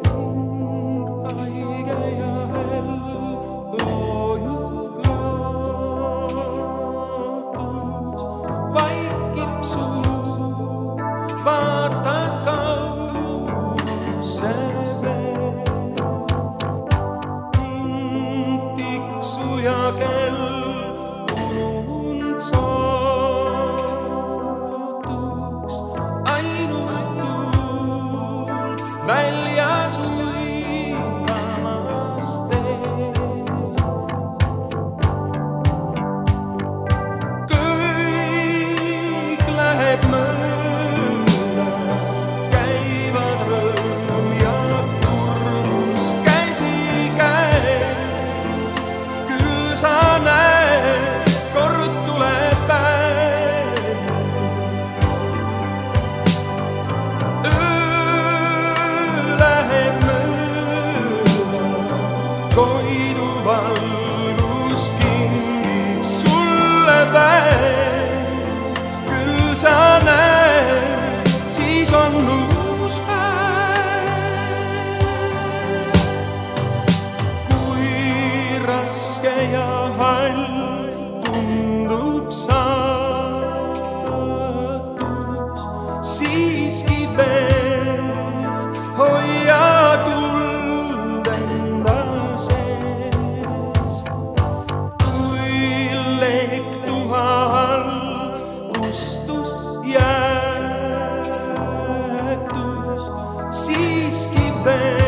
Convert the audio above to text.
haige ja hell loojub lootus, vaikib suu, vaatad kaugusse veel. Tiksuja kell unund sootuks, ainult tuul väljas uigamas teel. Kõik läheb mööda, käivad rõõm ja kurmus käsikäes. Küll sa näed, kord tuleb päev. Öö läheb mööda, Koidu valgus kingib sulle päev. Küll sa näed, siis on uus päev. Kui raske ja hall tundub saatus, siiski veel hoia tuld enda sees. Kui lektuha all kustus jäätus, siiski veel